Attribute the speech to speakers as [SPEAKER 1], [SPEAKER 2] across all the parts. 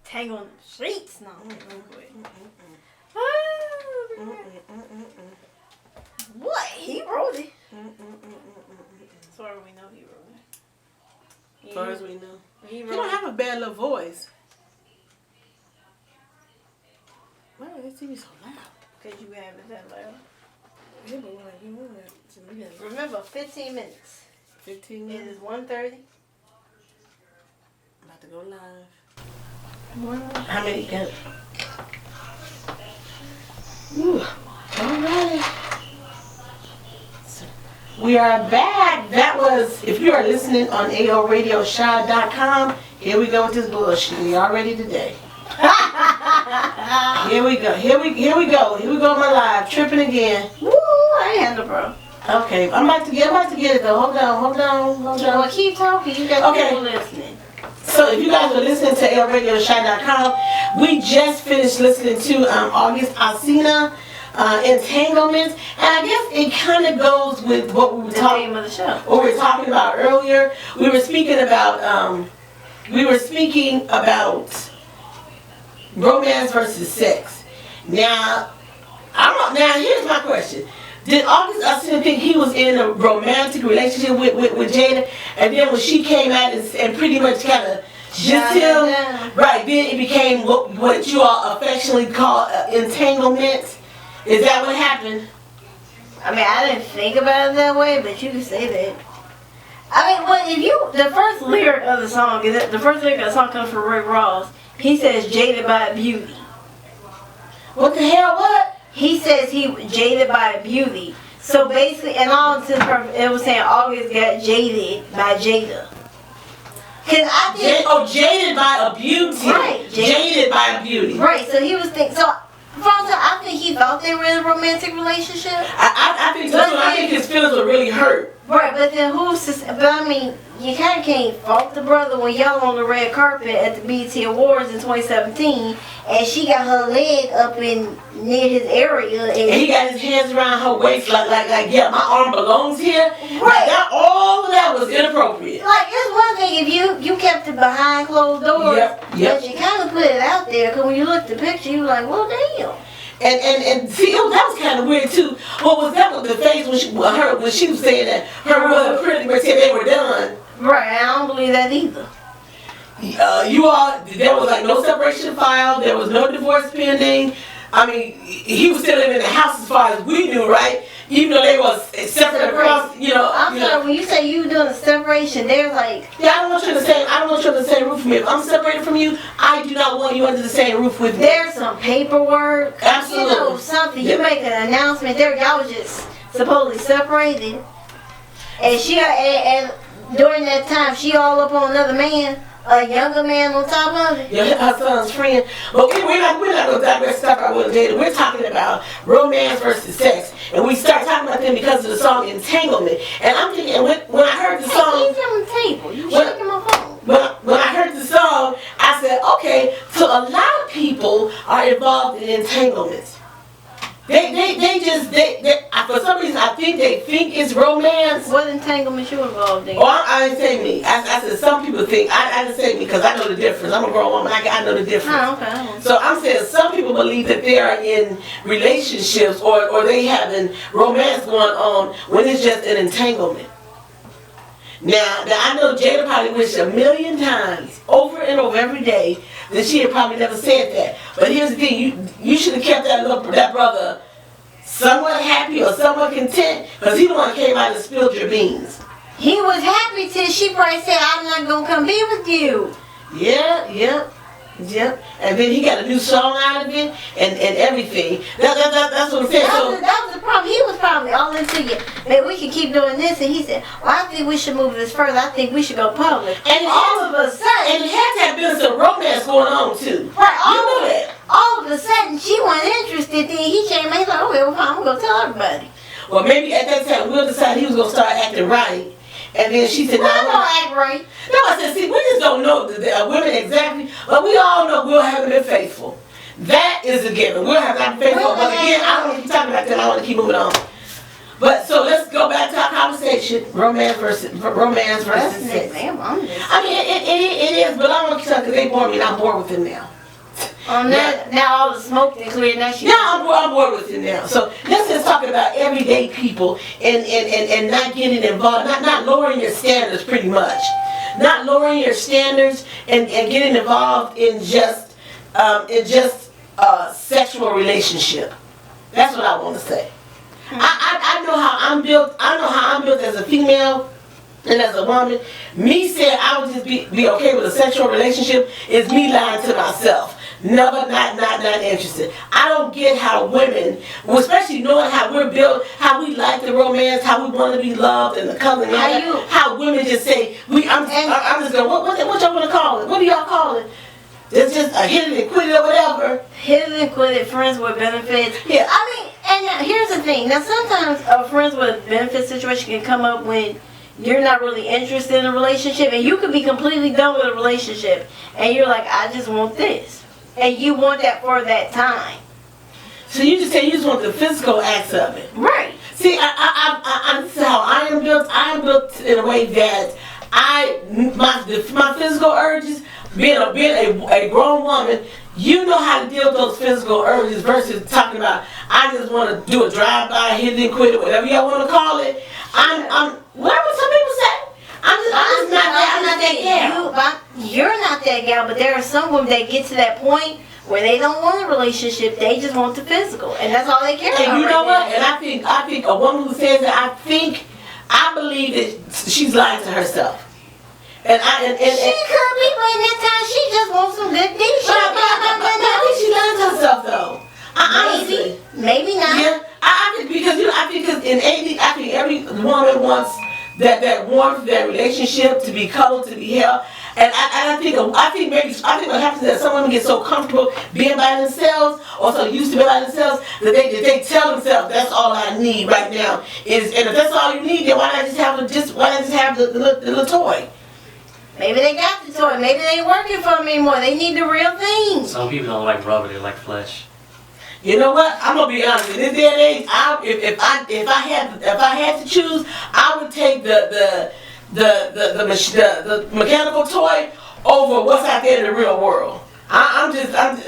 [SPEAKER 1] Tangle in the streets? No. What? He wrote it. As far as we know, he wrote it.
[SPEAKER 2] As far as we know.
[SPEAKER 1] He
[SPEAKER 2] don't have a bad little voice. Why is this TV so loud?
[SPEAKER 1] Because you have it that loud.
[SPEAKER 2] Yeah, but like, you want it.
[SPEAKER 1] Remember, 15 minutes.
[SPEAKER 2] 15
[SPEAKER 1] It
[SPEAKER 2] minutes.
[SPEAKER 1] is 1:30.
[SPEAKER 2] I'm about to go live.
[SPEAKER 3] How many got? Ooh, alright. We are back. That was, if you are listening on AORadioshy.com, here we go with this bullshit. We are ready today. Here we go. Here we go. Here we go on my live. Tripping again.
[SPEAKER 1] Woo, I ain't had no problem.
[SPEAKER 3] Okay, I'm about to get it though. Hold on.
[SPEAKER 1] Well, keep talking. You got people listening.
[SPEAKER 3] So if you guys are listening to AORadioshy.com, we just finished listening to August Alsina, Entanglements, and I guess it kind of goes with what we were talking
[SPEAKER 1] of the show.
[SPEAKER 3] What we were talking about earlier. We were speaking about romance versus sex. Now here's my question. Did August Alsina think he was in a romantic relationship with Jaden, and then when she came out and pretty much kind of just him, right? Then it became what you all affectionately call entanglement. Is that what happened?
[SPEAKER 1] I mean, I didn't think about it that way, but you can say that. I mean, well, the first lyric of the song comes from Rick Ross. He says jaded by beauty.
[SPEAKER 3] What the hell? What?
[SPEAKER 1] He says he jaded by beauty. So basically, and all to it was saying August got jaded by Jada. Cause I think
[SPEAKER 3] jaded by a beauty.
[SPEAKER 1] Right.
[SPEAKER 3] Jaded by a beauty.
[SPEAKER 1] Right. So he was thinking. So I think he thought they were in a romantic relationship.
[SPEAKER 3] I think so. I think his feelings were really hurt.
[SPEAKER 1] Right, but then but I mean, you kind of can't fault the brother when y'all on the red carpet at the BET Awards in 2017, and she got her leg up in near his area,
[SPEAKER 3] and he got his hands around her waist like yeah, my arm belongs here.
[SPEAKER 1] Right.
[SPEAKER 3] All of that was inappropriate.
[SPEAKER 1] Like, it's one thing if you kept it behind closed doors, but you kind of put it out there, because when you look at the picture, you like, well, damn.
[SPEAKER 3] And see, that was kind of weird too. What was that with the face when she was saying that her mother pretty much said they were done?
[SPEAKER 1] Right, I don't believe that either.
[SPEAKER 3] There was like no separation filed. There was no divorce pending. I mean, he was still living in the house as far as we knew, right? Even though they was separate across,
[SPEAKER 1] I'm sorry, when you say you doing a separation, they're like,
[SPEAKER 3] yeah, I don't want you in the same roof with me. If I'm separated from you, I do not want you under the same roof with me.
[SPEAKER 1] There's some paperwork,
[SPEAKER 3] absolutely,
[SPEAKER 1] something. You make an announcement there. Y'all was just supposedly separated, and and during that time, she all up on another man. A younger man on top of it?
[SPEAKER 3] Yeah, her son's friend. But we're not going to digress stuff about with Jaden. We're talking about romance versus sex. And we start talking about them because of the song Entanglement. And I'm thinking, when I heard the song...
[SPEAKER 1] He's on the table. You shaking my phone.
[SPEAKER 3] When I heard the song, I said, okay, so a lot of people are involved in entanglements. For some reason, I think they think it's romance.
[SPEAKER 1] What entanglement you involved in?
[SPEAKER 3] Oh, I didn't say me. I said some people think. I didn't say me because I know the difference. I'm a grown woman. I know the difference.
[SPEAKER 1] Oh, okay.
[SPEAKER 3] So I'm saying some people believe that they are in relationships or they having romance going on when it's just an entanglement. Now I know Jada probably wished a million times, over and over every day, that she had probably never said that. But here's the thing, you should have kept that brother somewhat happy or somewhat content, because he the one came out and spilled your beans.
[SPEAKER 1] He was happy till she probably said, I'm not going to come be with you.
[SPEAKER 3] Yep. And then he got a new song out of it and everything. That's what I'm saying.
[SPEAKER 1] That was the problem. He was probably all into you. Maybe we can keep doing this. And he said, well, I think we should move this further. I think we should go public.
[SPEAKER 3] And all of a sudden, and it had to have been some romance going on too.
[SPEAKER 1] Right.
[SPEAKER 3] You know that.
[SPEAKER 1] All of a sudden, she wasn't interested. Then he came and he's like, okay, well, fine, I'm going to tell everybody.
[SPEAKER 3] Well, maybe at that time, Will decided he was going to start acting right. And then she said,
[SPEAKER 1] no, I don't act right.
[SPEAKER 3] No, I said, see, we just don't know the women exactly, but we all know Will haven't been faithful. That is a given. Will have not been faithful. But again, I don't want to keep talking about that. I want to keep moving on. But so let's go back to our conversation: romance versus sex.
[SPEAKER 1] I mean,
[SPEAKER 3] it is, but I don't want to keep talking because they bore me, and I'm bored with them now.
[SPEAKER 1] Now all the smoke and clear. Now
[SPEAKER 3] I'm bored with it now. So let's just talk about everyday people and not getting involved, not lowering your standards pretty much. Not lowering your standards and getting involved in just sexual relationship. That's what I want to say. I know how I'm built. I know how I'm built as a female and as a woman. Me saying I would just be okay with a sexual relationship is me lying to myself. Never, not interested. I don't get how women, especially knowing how we're built, how we like the romance, how we want to be loved and the color, how women just say, I'm just going, what y'all want to call it? What do y'all call it? It's just a hit it and quit it or whatever.
[SPEAKER 1] Hit it and quit it, friends with benefits.
[SPEAKER 3] Yeah.
[SPEAKER 1] I mean, and now, here's the thing. Now, sometimes a friends with benefits situation can come up when you're not really interested in a relationship, and you could be completely done with a relationship, and you're like, I just want this. And you want that for that time.
[SPEAKER 3] So you just say you just want the physical acts of it.
[SPEAKER 1] Right.
[SPEAKER 3] See, this is how I am built. I am built in a way that my physical urges, being a grown woman, you know how to deal with those physical urges versus talking about I just want to do a drive-by, hit it and quit it, whatever y'all want to call it. Whatever some people say. I'm not that gal.
[SPEAKER 1] You're not that gal, but there are some women that get to that point where they don't want a relationship, they just want the physical, and that's all they care about.
[SPEAKER 3] And you know what? And I think a woman who says that, I believe that she's lying to herself. And
[SPEAKER 1] she could be, but in that time she just wants some good dick.
[SPEAKER 3] I think she's lying to herself though.
[SPEAKER 1] Maybe not.
[SPEAKER 3] Yeah, I think because in 80, I think every woman wants that warmth, that relationship to be cuddled, to be held. And I think what happens is that some women get so comfortable being by themselves or so used to being by themselves that they tell themselves that's all I need right now is, and if that's all you need, then why not just have the little toy?
[SPEAKER 1] Maybe they got the toy. Maybe they ain't working for them anymore. They need the real thing.
[SPEAKER 4] Some people don't like rubber; they like flesh.
[SPEAKER 3] You know what? I'm gonna be honest. In this day and age, if I had to choose, I would take the mechanical toy over what's out there in the real world. I have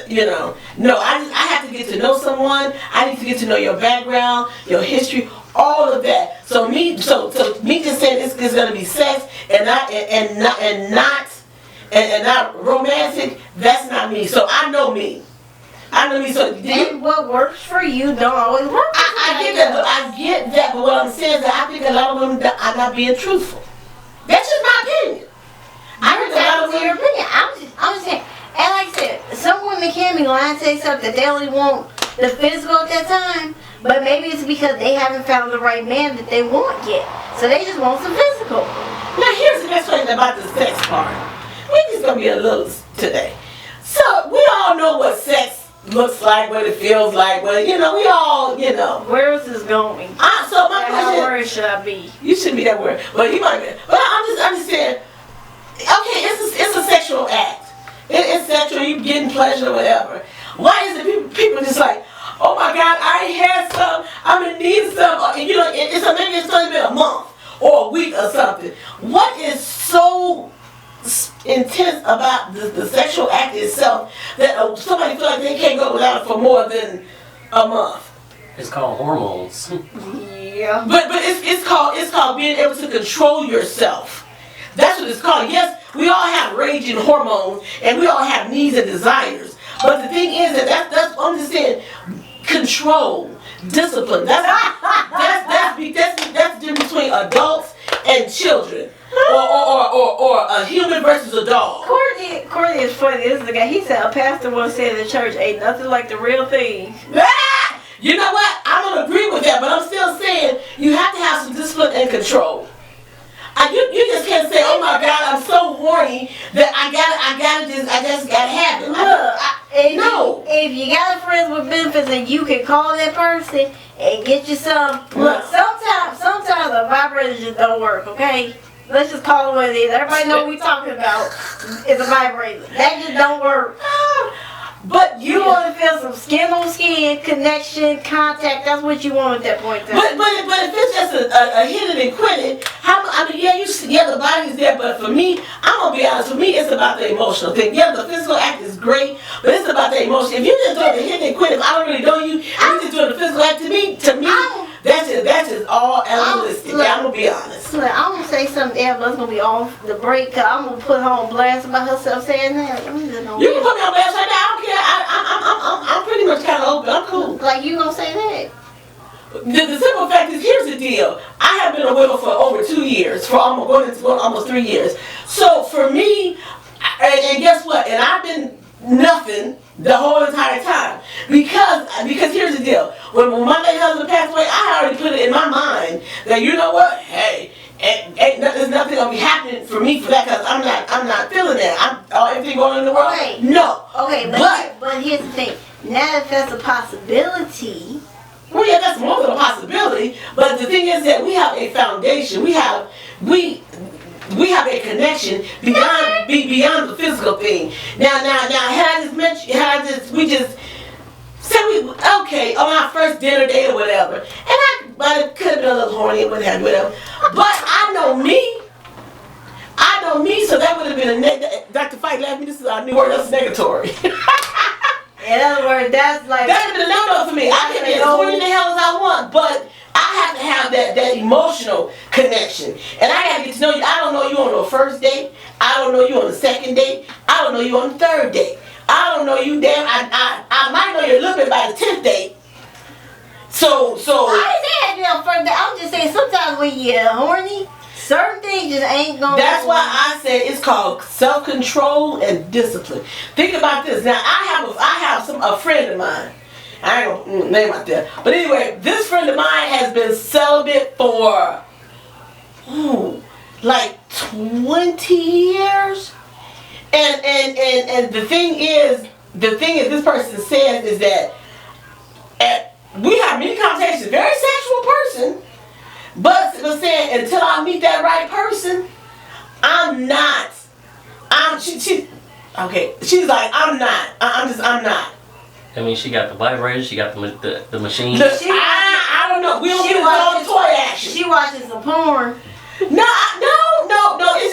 [SPEAKER 3] to get to know someone. I need to get to know your background, your history, all of that. So me just saying it's gonna be sex and not romantic. That's not me. So I know me. So
[SPEAKER 1] and what works for you don't always work.
[SPEAKER 3] I get that. But what I'm saying is that I think a lot of women are not being truthful. That's just my opinion. I think a lot of women.
[SPEAKER 1] Your opinion. I'm just saying. And like I said, some women can be lying to themselves that they only want the physical at that time, but maybe it's because they haven't found the right man that they want yet. So they just want some physical.
[SPEAKER 3] Now here's the next thing about the sex part. We're just gonna be a little today. So we all know what sex looks like, what it feels like, but we all,
[SPEAKER 1] Where is this going?
[SPEAKER 3] So my question,
[SPEAKER 1] how worried should I be?
[SPEAKER 3] You shouldn't be that worried, but you might be. But I'm just saying, okay, it's a sexual act. It's sexual, you getting pleasure or whatever. Why is it people just like, oh my God, I ain't had some, I'm in need of some, maybe it's only been a month or a week or something. What is so intense about the sexual act itself that somebody feel like they can't go without it for more than a month?
[SPEAKER 4] It's called hormones.
[SPEAKER 1] Yeah.
[SPEAKER 3] But it's called being able to control yourself. That's what it's called. Yes, we all have raging hormones and we all have needs and desires. But the thing is that's I'm just saying, control, discipline. That's the difference between adults and children. Or a human versus a dog.
[SPEAKER 1] Courtney is funny. This is the guy. He said a pastor once said in the church, ain't nothing like the real thing.
[SPEAKER 3] You know what? I don't agree with that, but I'm still saying you have to have some discipline and control. You just can't say, oh my God, I'm so horny that I just gotta have it.
[SPEAKER 1] Look, if you got friends with benefits and you can call that person and get you some. Look, sometimes a vibrator just don't work. Okay. Let's just call it what it is. Everybody know what we're talking about. It's a vibrator. That just don't work.
[SPEAKER 3] But
[SPEAKER 1] You want to feel feel some skin on skin connection, contact. That's what you want at that point.
[SPEAKER 3] But if it's just a hit it and quit it, the body's there. But for me, I'm gonna be honest. For me, it's about the emotional thing. Yeah, the physical act is great, but it's about the emotion. If you just doing the hit and quit, if I don't really know you, and you just doing the physical act, to me, that's just all animalistic. I'm gonna be honest.
[SPEAKER 1] Look, I'm gonna say something else, but it's gonna be off the break. Cause I'm gonna put her on blast about herself saying that.
[SPEAKER 3] You can put me on blast right now. I don't care. I'm pretty much kind of open. I'm cool.
[SPEAKER 1] Like you gonna say that?
[SPEAKER 3] The simple fact is, here's the deal. I have been a widow for over 2 years, for almost almost 3 years. So for me, and guess what? And I've been nothing the whole entire time because here's the deal. When my late husband passed away, I already put it in my mind that, you know what? Hey, there's nothing gonna be happening for me for that, because I'm not feeling that. Everything going on in the world.
[SPEAKER 1] Okay.
[SPEAKER 3] No.
[SPEAKER 1] Okay, but here's the thing. Now if that's a possibility.
[SPEAKER 3] Well, yeah, that's more than a possibility. But the thing is that we have a foundation. We have a connection beyond the physical thing. Now, we just said okay, on our first dinner date or whatever, and I could have been a little horny or whatever. But I know me, so that would have been Dr. Fight laughed at me. This is our new word. That's negatory.
[SPEAKER 1] In other words, that's like
[SPEAKER 3] that's been a no-no for me. I can be as horny the hell as I want, but I have to have that emotional connection. And I gotta get to know you. I don't know you on the first date. I don't know you on the second date. I don't know you on the third date. I don't know you I might know you a little bit by the 10th date. So
[SPEAKER 1] I didn't say that first date. I'm just saying sometimes when you're horny, certain things just ain't gonna.
[SPEAKER 3] That's why I said it's called self-control and discipline. Think about this. Now I have a friend of mine. I ain't gonna name out there. But anyway, this friend of mine has been celibate for like 20 years. And the thing is this person says is that we have many conversations, very sexual person, but saying until I meet that right person, she's like, I'm not.
[SPEAKER 4] I mean, she got the vibrator, she got the machine.
[SPEAKER 3] I don't know. We don't get all the toy action.
[SPEAKER 1] She watches some porn.
[SPEAKER 3] No.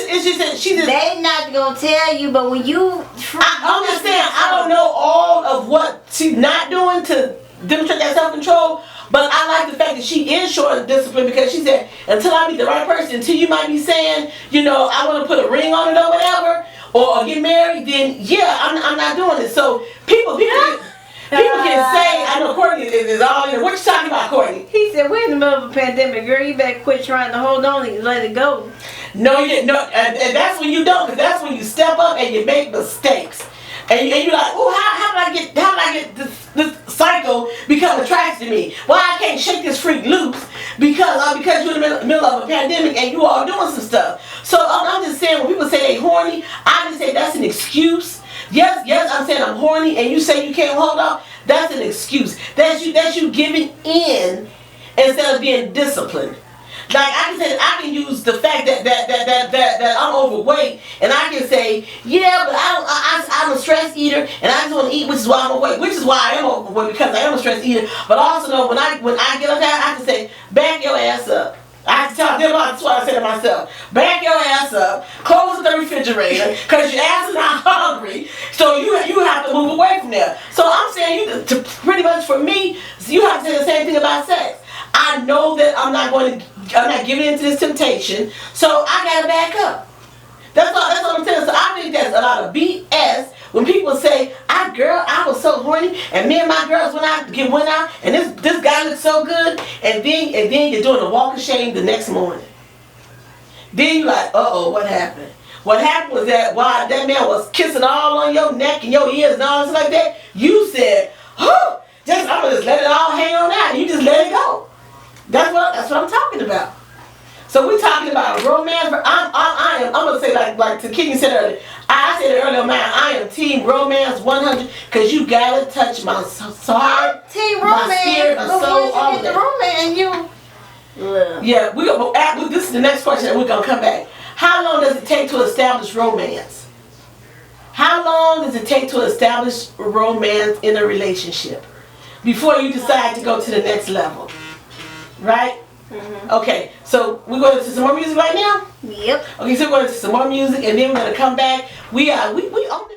[SPEAKER 3] It's just that she just.
[SPEAKER 1] They not gonna tell you, but when you.
[SPEAKER 3] I'm just saying, I don't know all of what she's not doing to demonstrate that self-control. But I like the fact that she is showing discipline, because she said, until I meet the right person, until you might be saying, I want to put a ring on it or whatever, or get married, then yeah, I'm not doing it. So people can say, I know Courtney is all, what you talking about, Courtney?
[SPEAKER 1] He said, we're in the middle of a pandemic, girl, you better quit trying to hold on and let it go.
[SPEAKER 3] No, and that's when you don't, because that's when you step up and you make mistakes. And you're like, oh, how did I get this cycle become attracted to me? Why I can't shake this freak loose? Because you're in the middle of a pandemic and you all doing some stuff. So I'm just saying, when people say they horny, I just say that's an excuse. Yes, I'm saying I'm horny, and you say you can't hold on. That's an excuse. That's you giving in instead of being disciplined. Like I can use the fact that I'm overweight, and I can say, yeah, but I'm a stress eater, and I just want to eat, which is why I'm overweight, which is why I am overweight, because I am a stress eater. But also know when I get up there, I can say, back your ass up. I have to tell them, that's what I say to myself. Back your ass up, close the refrigerator, because your ass is not hungry, so you have to move away from there. So I'm saying, pretty much for me, you have to say the same thing about sex. I know that I'm not giving in to this temptation, so I gotta back up. That's what I'm saying. So I think there's a lot of BS when people say, I was so horny, and me and my girls went out, and this guy looked so good, and then you're doing a walk of shame the next morning. Then you're like, what happened? What happened was that while that man was kissing all on your neck and your ears and all this like that, you said, I'm gonna just let it all hang on out, and you just let it go. That's what I'm talking about. So we're talking about romance. I'm gonna say like to Kenny said earlier. I said it earlier, man. I am team romance 100, because you gotta touch my heart,
[SPEAKER 1] team romance,
[SPEAKER 3] my spirit, my soul, all of that.
[SPEAKER 1] Romance,
[SPEAKER 3] yeah, this is the next question, and we're gonna come back. How long does it take to establish romance? How long long does it take to establish romance in a relationship before you decide to go to the next level? Right? Okay, so we're going to some more music right now?
[SPEAKER 1] Yep.
[SPEAKER 3] Okay, so we're going to some more music and then we're going to come back. We own